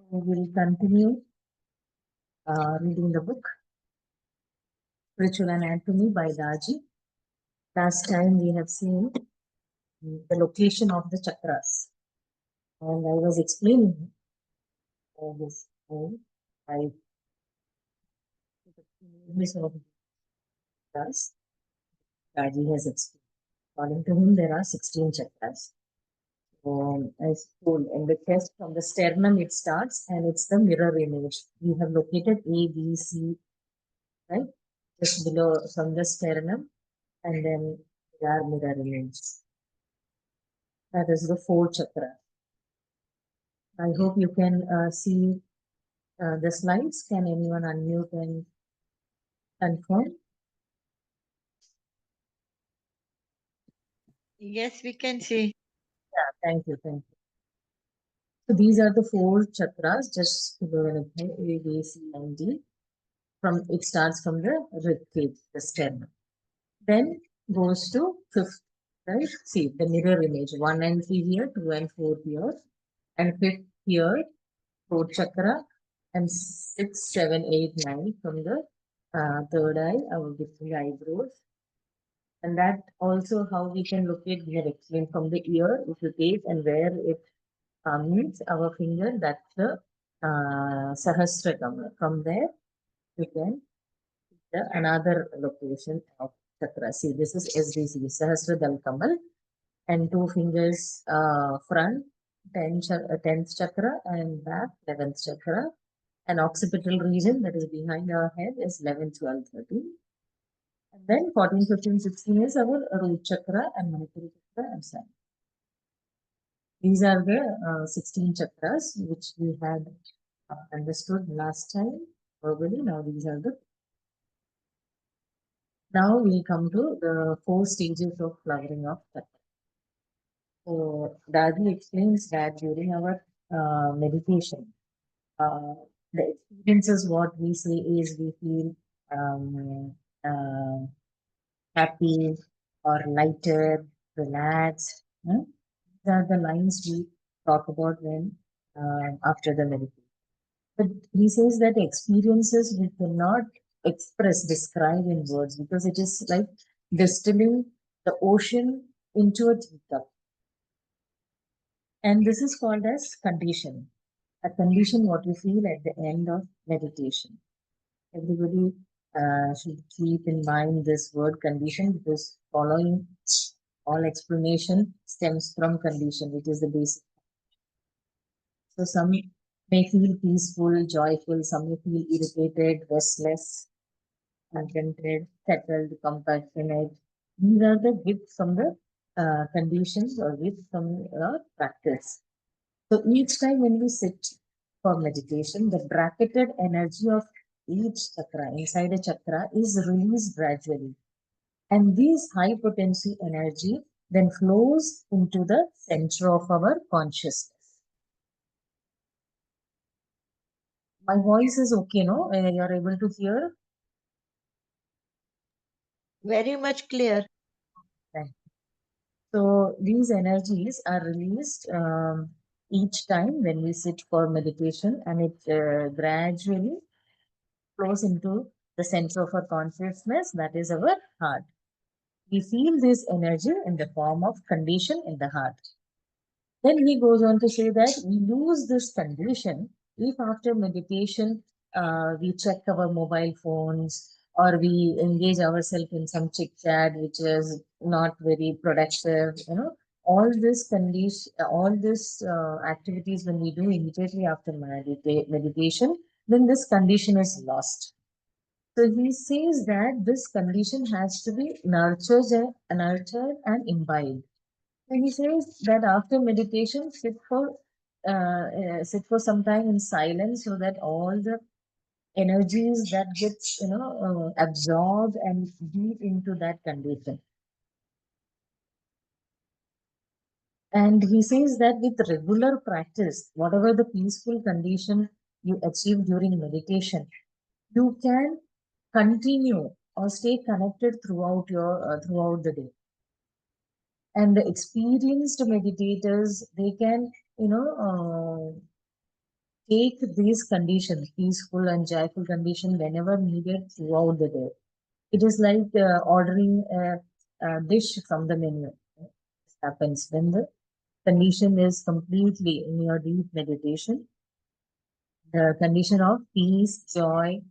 We will continue reading the book Spiritual Anatomy by Daaji. Last time we have seen the location of the chakras, and I was explaining this by the of chakras. Daaji has explained. According to him, there are 16 chakras. As told in the test from the sternum, it starts, and it's the mirror image. We have located A, B, C, right? Just below from the sternum, and then there are mirror images. That is the fourth chakra. I hope you can see the slides. Can anyone unmute and confirm? Yes, we can see. Yeah, thank you, thank you. So these are the four chakras, just below A, B, C, and D. It starts from the rib cage, the sternum. Then goes to fifth, right? See the mirror image, 1 and 3 here, 2 and 4 here, and fifth here, throat chakra, and 6, 7, 8, 9 from the third eye, our different eyebrows. And that also how we can locate, we have explained from the ear, if you take and where it meets our finger, that's the Sahasrakam. From there, we can another location of chakra. See, this is SDC, Sahasradal Kamal, and two fingers front, 10th chakra, and back, 11th chakra. And occipital region that is behind our head is 11, 12, 13. And then 14, 15, 16 is our root chakra and Manipuri chakra and sun. These are the 16 chakras which we had understood last time verbally. Now these are the. Now we come to the 4 stages of flowering of chakra. So Daaji explains that during our meditation, the experiences what we say is we feel happy or lighter, relaxed. These are the lines we talk about when after the meditation. But he says that experiences we cannot express, describe in words because it is like distilling the ocean into a teacup. And this is called as condition. A condition what you feel at the end of meditation. Everybody should keep in mind this word condition because following all explanation stems from condition, which is the basic. So some may feel peaceful, joyful, some may feel irritated, restless, contented, settled, compassionate. These are the gifts from the conditions or gifts from practice. So each time when we sit for meditation, the bracketed energy of each chakra, inside a chakra, is released gradually. And this high potency energy then flows into the center of our consciousness. My voice is okay, no? You're able to hear? Very much clear. Right. So these energies are released each time when we sit for meditation, and it gradually flows into the center of our consciousness, that is our heart. We feel this energy in the form of condition in the heart. Then he goes on to say that we lose this condition if after meditation we check our mobile phones or we engage ourselves in some chit chat which is not very productive. All this condition, all this activities when we do immediately after meditation, then this condition is lost. So he says that this condition has to be nurtured and imbibed. And he says that after meditation, sit for some time in silence so that all the energies that gets absorbed and deep into that condition. And he says that with regular practice, whatever the peaceful condition you achieve during meditation, you can continue or stay connected throughout the day. And the experienced meditators, they can take these conditions, peaceful and joyful condition, whenever needed throughout the day. It is like ordering a dish from the menu. This happens when the condition is completely in your deep meditation. The condition of peace, joy,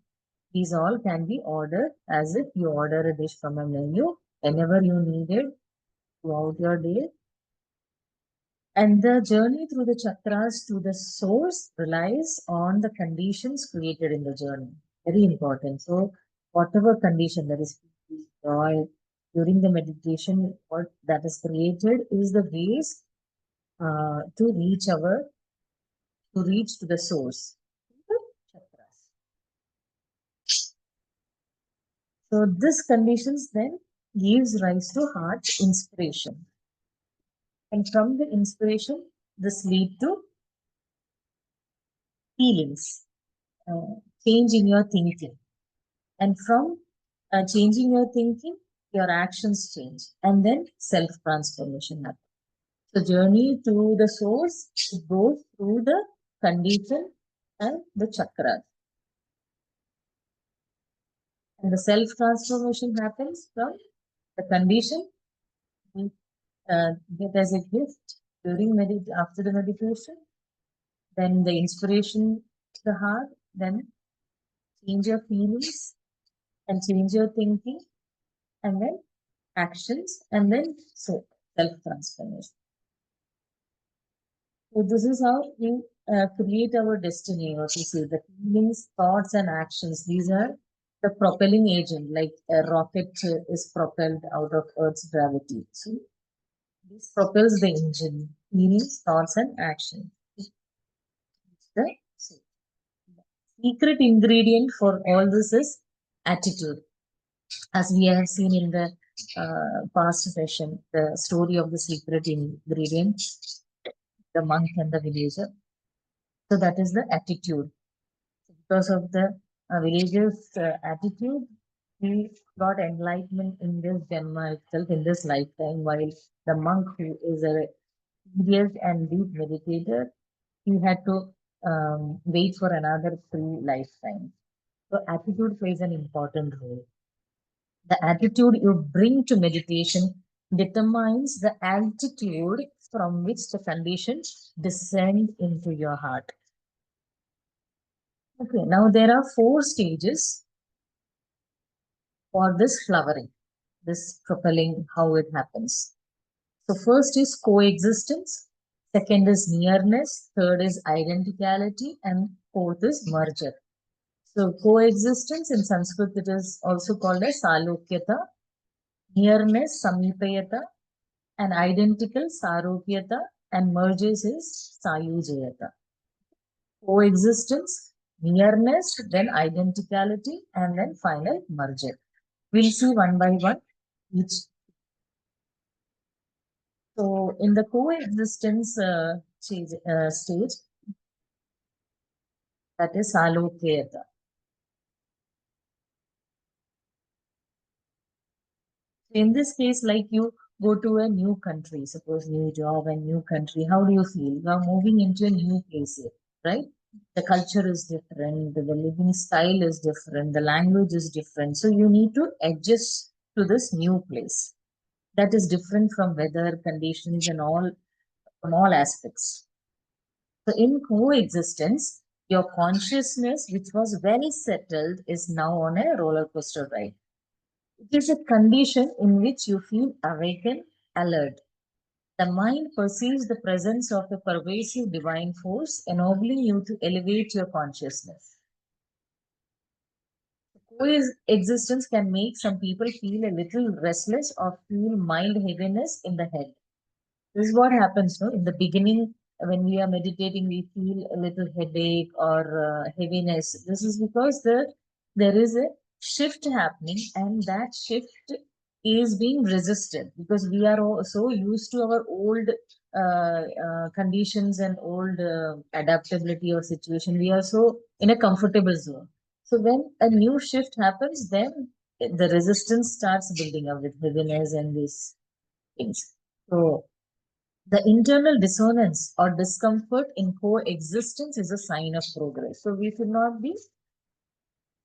these all can be ordered as if you order a dish from a menu whenever you need it throughout your day. And the journey through the chakras to the source relies on the conditions created in the journey. Very important. So, whatever condition that is peace, joy, during the meditation, what that is created is the ways to reach to the source. The chakras. So, this conditions then gives rise to heart inspiration. And from the inspiration, this lead to feelings, change in your thinking. And from changing your thinking, your actions change. And then self transformation happens. The journey to the source goes through the condition and the chakras. And the self transformation happens from the condition we get as a gift during after the meditation, then the inspiration to the heart, then change your feelings and change your thinking, and then actions, and then so self transformation. So this is how we create our destiny, or to say the feelings, thoughts, and actions. These are the propelling agent, like a rocket is propelled out of Earth's gravity. So this propels the engine, feelings, thoughts, and action. The secret ingredient for all this is attitude. As we have seen in the past session, the story of the secret ingredient, the monk and the villager. So that is the attitude. Because of the villager's attitude, he got enlightenment in this Janma itself, in this lifetime, while the monk, who is a serious and deep meditator, he had to wait for another 3 lifetimes. So attitude plays an important role. The attitude you bring to meditation determines the altitude from which the conditions descend into your heart. Okay, now there are 4 stages for this flowering, this propelling, how it happens. So, first is coexistence, second is nearness, third is identicality, and fourth is merger. So, coexistence in Sanskrit, it is also called as salokyata, nearness, samipayata, and identical, saropyata, and merges is sayujayata. Coexistence, nearness, then identicality, and then final merger. We'll see one by one each. So, in the coexistence stage, that is saloketa. In this case, like you go to a new country, suppose new job and new country, how do you feel? You are moving into a new place, right? The culture is different, the living style is different, the language is different. So you need to adjust to this new place. That is different from weather conditions and all, from all aspects. So in coexistence, your consciousness, which was well settled, is now on a roller coaster ride. It is a condition in which you feel awakened, alert. The mind perceives the presence of a pervasive divine force, enabling you to elevate your consciousness. Coexistence can make some people feel a little restless or feel mild heaviness in the head. This is what happens, no? In the beginning, when we are meditating, we feel a little headache or heaviness. This is because there is a shift happening, and that shift is being resisted because we are so used to our old conditions and old adaptability or situation. We are so in a comfortable zone. So when a new shift happens, then the resistance starts building up with heaviness and these things. So The internal dissonance or discomfort in coexistence is a sign of progress. So we should not be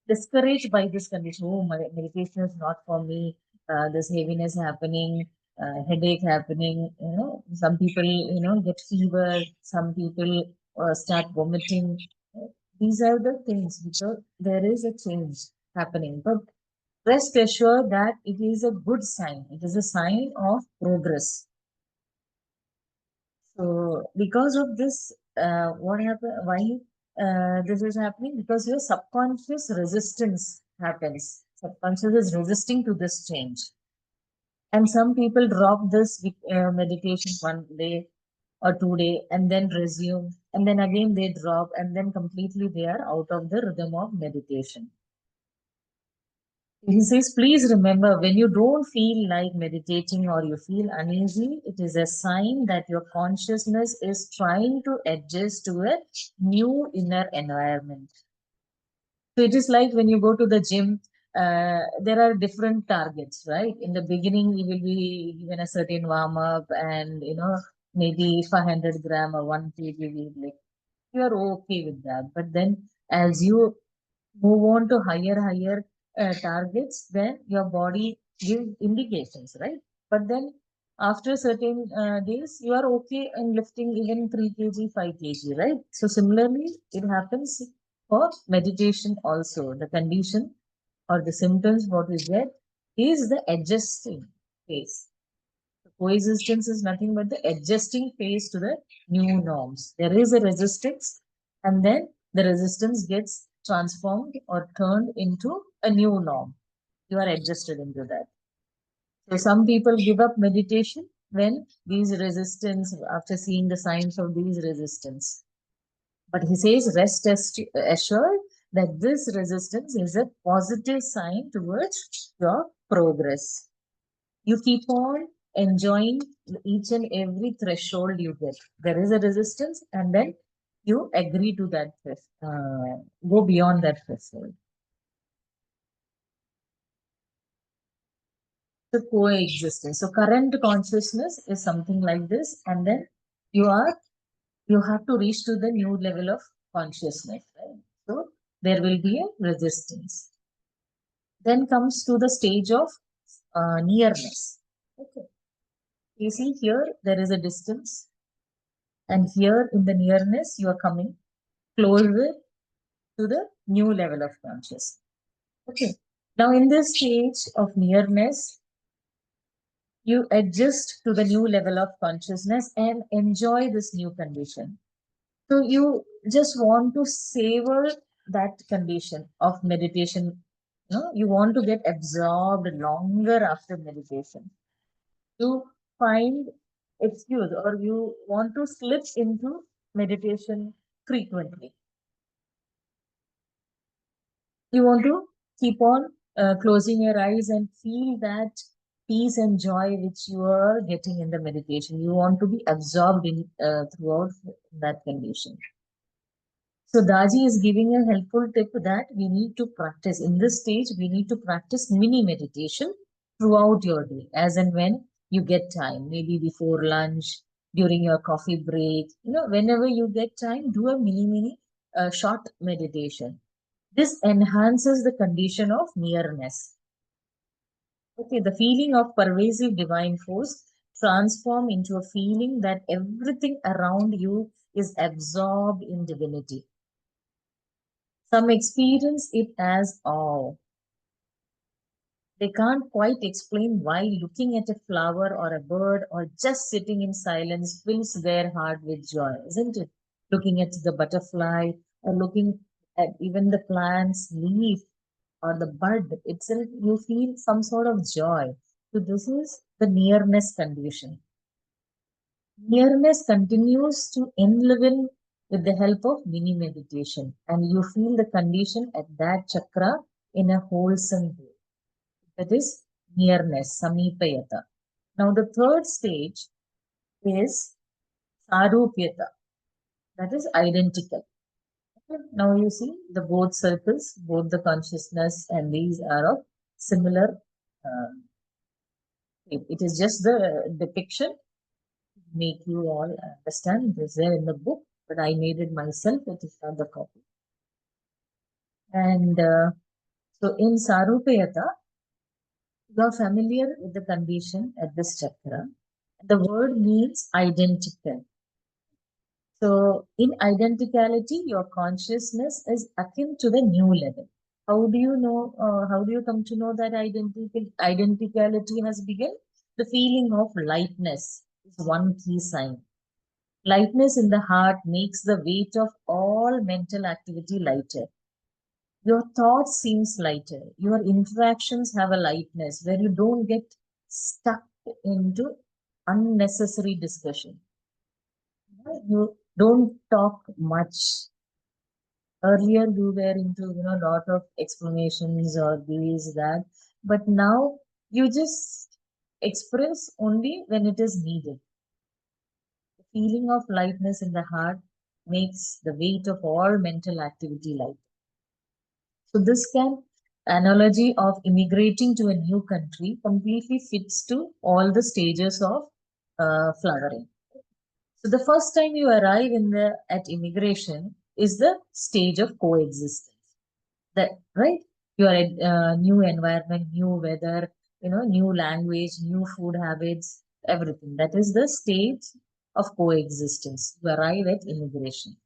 discouraged by this condition. Oh, my meditation is not for me. This heaviness happening, headache happening. Some people, get fever. Some people start vomiting. These are the things because there is a change happening. But rest assured that it is a good sign. It is a sign of progress. So because of this, what happened? Why this is happening? Because your subconscious resistance happens. Subconscious is resisting to this change, and some people drop this meditation 1 day or 2 day, and then resume, and then again they drop, and then completely they are out of the rhythm of meditation. He says, please remember when you don't feel like meditating or you feel uneasy, it is a sign that your consciousness is trying to adjust to a new inner environment. So it is like when you go to the gym, there are different targets, right? In the beginning, you will be given a certain warm up and, maybe 500 gram or 1 kg weight lift. You are okay with that. But then as you move on to higher targets, then your body gives indications, right? But then after certain days, you are okay in lifting even 3 kg, 5 kg, right? So similarly, it happens for meditation also. The condition or the symptoms what we get is the adjusting phase. Coexistence is nothing but the adjusting phase to the new norms. There is a resistance, and then the resistance gets transformed or turned into a new norm. You are adjusted into that. So some people give up meditation when these resistance, after seeing the signs of these resistance. But he says, rest assured that this resistance is a positive sign towards your progress. You keep on enjoying each and every threshold you get. There is a resistance, and then you agree to that, go beyond that threshold. The coexistence. So current consciousness is something like this, and then you are you have to reach to the new level of consciousness. Right? So there will be a resistance. Then comes to the stage of nearness. Okay. You see here there is a distance, and here in the nearness, you are coming closer to the new level of consciousness. Okay. Now, in this stage of nearness, you adjust to the new level of consciousness and enjoy this new condition. So, you just want to savor that condition of meditation. You want to get absorbed longer after meditation. You find excuse or you want to slip into meditation frequently. You want to keep on closing your eyes and feel that peace and joy which you are getting in the meditation. You want to be absorbed in throughout that condition. So Daji is giving a helpful tip that we need to practice. In this stage, we need to practice mini meditation throughout your day, as and when you get time, maybe before lunch, during your coffee break. Whenever you get time, do a mini short meditation. This enhances the condition of nearness. Okay, the feeling of pervasive divine force transform into a feeling that everything around you is absorbed in divinity. Some experience it as awe. They can't quite explain why looking at a flower or a bird or just sitting in silence fills their heart with joy, isn't it? Looking at the butterfly or looking at even the plant's leaf or the bud itself, you feel some sort of joy. So this is the nearness condition. Nearness continues to enliven with the help of mini meditation, and you feel the condition at that chakra in a wholesome way. That is nearness, samipayata. Now the third stage is sarupyata, that is identical. Now you see the both circles, both the consciousness and these are of similar. Uh, it is just the depiction. make you all understand. It is there in the book, but I made it myself with another copy. And so in Sarupayata, you are familiar with the condition at this chakra. The word means identical. So in identicality, your consciousness is akin to the new level. How do you know? How do you come to know that identicality has begun? The feeling of lightness is one key sign. Lightness in the heart makes the weight of all mental activity lighter. Your thoughts seems lighter. Your interactions have a lightness where you don't get stuck into unnecessary discussion. You don't talk much. Earlier you were into, lot of explanations or this, that, but now you just express only when it is needed. The feeling of lightness in the heart makes the weight of all mental activity light. So this can analogy of immigrating to a new country completely fits to all the stages of flowering. So the first time you arrive at immigration is the stage of coexistence. That right? You are at new environment, new weather, new language, new food habits, everything. That is the stage of coexistence. You arrive at immigration.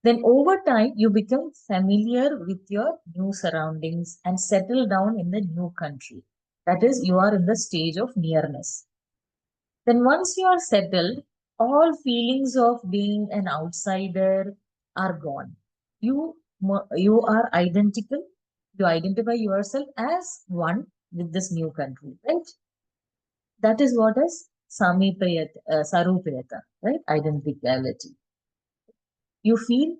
Then over time, you become familiar with your new surroundings and settle down in the new country. That is, you are in the stage of nearness. Then once you are settled, all feelings of being an outsider are gone. You are identical. You identify yourself as one with this new country, right? That is what is Sarupayata, right? Identicality. You feel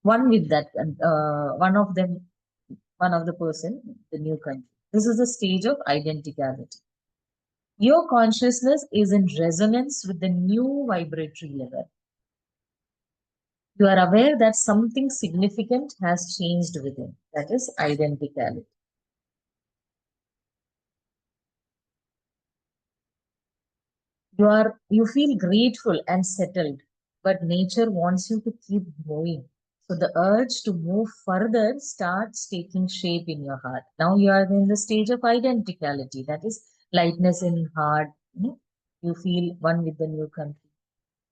one with that, one of them, one of the person, the new country. This is the stage of identicality. Your consciousness is in resonance with the new vibratory level. You are aware that something significant has changed within. That is identicality. You feel grateful and settled, but nature wants you to keep growing. So the urge to move further starts taking shape in your heart. Now you are in the stage of identicality. That is lightness in heart. You feel one with the new country.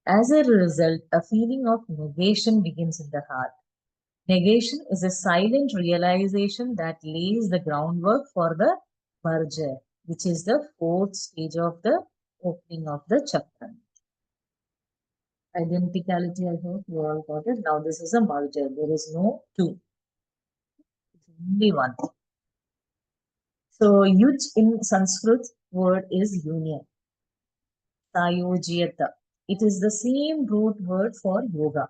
As a result, a feeling of negation begins in the heart. Negation is a silent realization that lays the groundwork for the merger, which is the fourth stage of the opening of the chakra. Identicality, I hope you all got it. Now this is a merger. There is no two. It's only one. So yuj in Sanskrit word is union. Sayojyata. It is the same root word for yoga.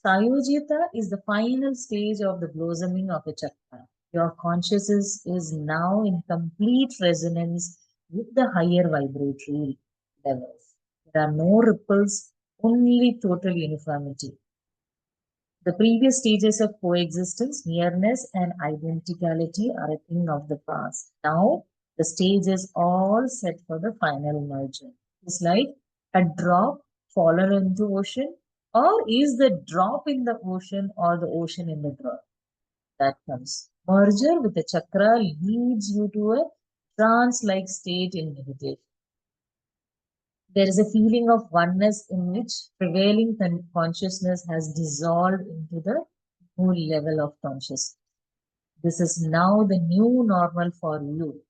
Sayojita is the final stage of the blossoming of a chakra. Your consciousness is now in complete resonance with the higher vibratory levels. There are no ripples, only total uniformity. The previous stages of coexistence, nearness, and identicality are a thing of the past. Now, the stage is all set for the final merger. It's like a drop fallen into ocean, or is the drop in the ocean or the ocean in the drop? That comes. Merger with the chakra leads you to a trance-like state in meditation. There is a feeling of oneness in which prevailing consciousness has dissolved into the new level of consciousness. This is now the new normal for you.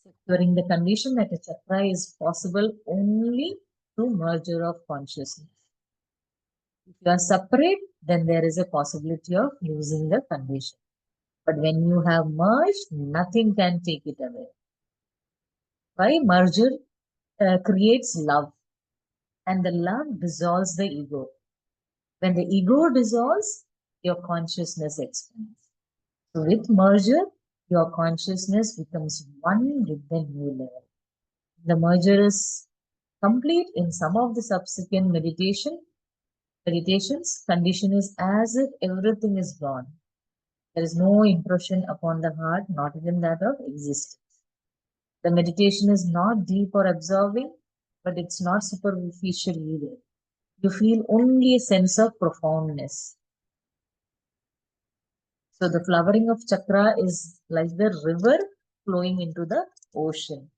Securing the condition that a chakra is possible only through merger of consciousness. If you are separate, then there is a possibility of losing the condition. But when you have merged, nothing can take it away. Why? Merger creates love, and the love dissolves the ego. When the ego dissolves, your consciousness expands. So with merger, your consciousness becomes one with the new level. The merger is complete in some of the subsequent meditations. Condition is as if everything is gone. There is no impression upon the heart, not even that of existence. The meditation is not deep or absorbing, but it's not superficial either. You feel only a sense of profoundness. So the flowering of chakra is like the river flowing into the ocean.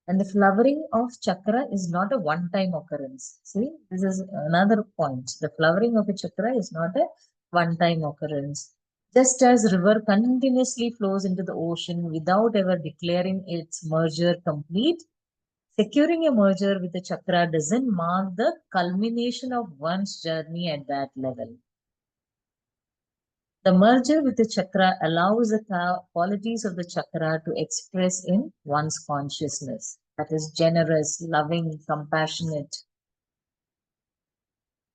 And the flowering of chakra is not a one-time occurrence. See, this is another point. The flowering of a chakra is not a one-time occurrence. Just as river continuously flows into the ocean without ever declaring its merger complete, securing a merger with a chakra doesn't mark the culmination of one's journey at that level. The merger with the chakra allows the qualities of the chakra to express in one's consciousness. That is generous, loving, compassionate.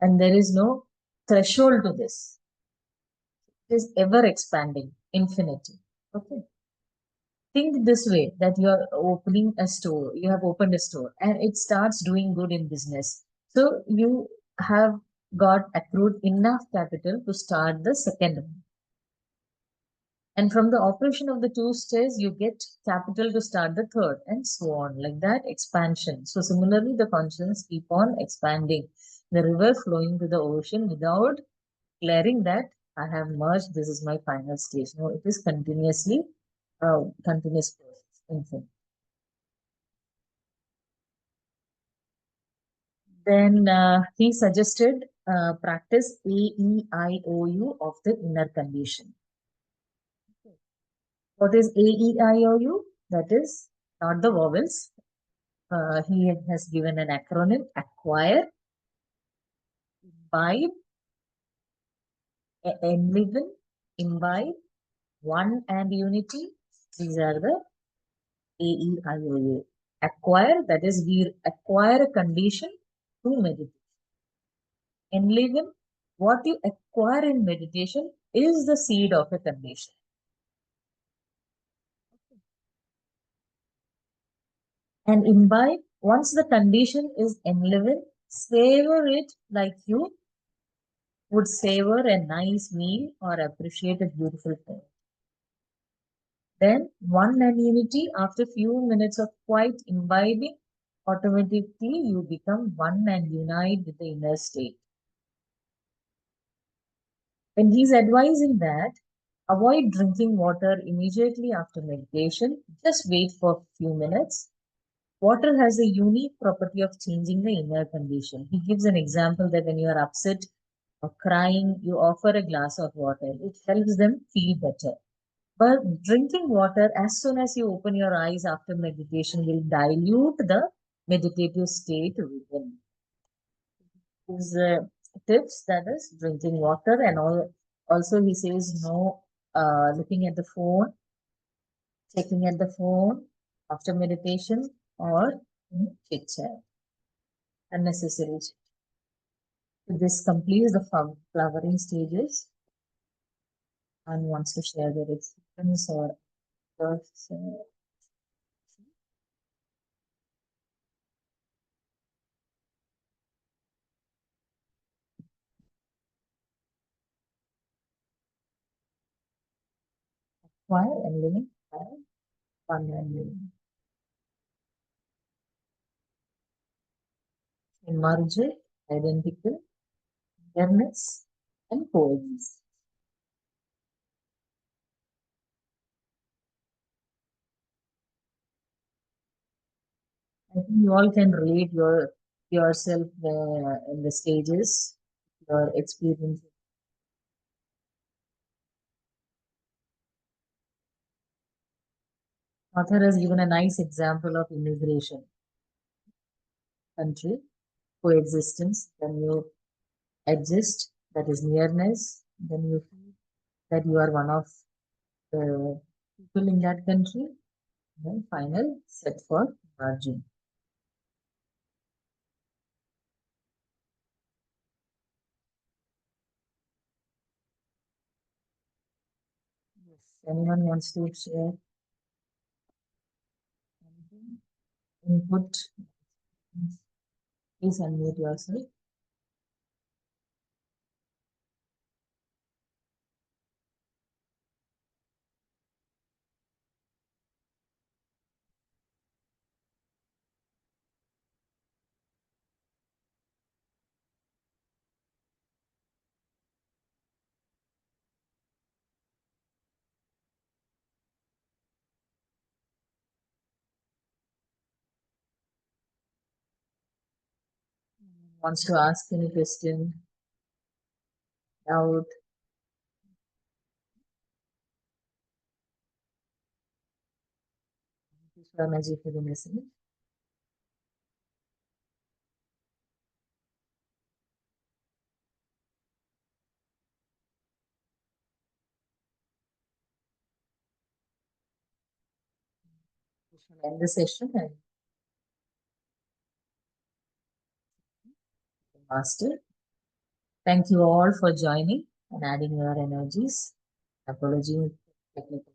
And there is no threshold to this. It is ever expanding, infinity. Okay. Think this way that you are opening a store, you have opened a store and it starts doing good in business. So you have got accrued enough capital to start the second one. And from the operation of the two stages, you get capital to start the third, and so on, like that expansion. So similarly, the consciousness keep on expanding, the river flowing to the ocean without declaring that I have merged. This is my final stage. No, it is continuously, continuous process. Infinite. Then he suggested practice AEIOU of the inner condition. What is AEIOU? That is not the vowels. He has given an acronym: acquire, imbibe, enliven, imbibe, one and unity. These are the AEIOU. Acquire, that is, we acquire a condition through meditation. Enliven, what you acquire in meditation is the seed of a condition. And imbibe, once the condition is enlivened, savor it like you would savor a nice meal or appreciate a beautiful thing. Then one and unity, after few minutes of quiet imbibing, automatically you become one and unite with the inner state. And he's advising that avoid drinking water immediately after meditation. Just wait for a few minutes. Water has a unique property of changing the inner condition. He gives an example that when you are upset or crying, you offer a glass of water. It helps them feel better. But drinking water as soon as you open your eyes after meditation will dilute the meditative state within. His tips, that is drinking water, and also he says no looking at the phone, checking at the phone after meditation, or chit chat, unnecessary. So this completes the flowering stages. And wants to share their experience or thoughts, while and living while fun and living. Emergent, identical, awareness, and coexistence. I think you all can relate yourself in the stages, your experience. Author has given a nice example of immigration, country, coexistence. Then you exist, that is nearness. Then you feel that you are one of the people in that country. Then final set for margin. Yes. Anyone wants to share anything? Input? Please unmute yourself. Wants to ask any question, doubt? Shwanaji for the message. We shall end the session and master. Thank you all for joining and adding your energies. Apology, technical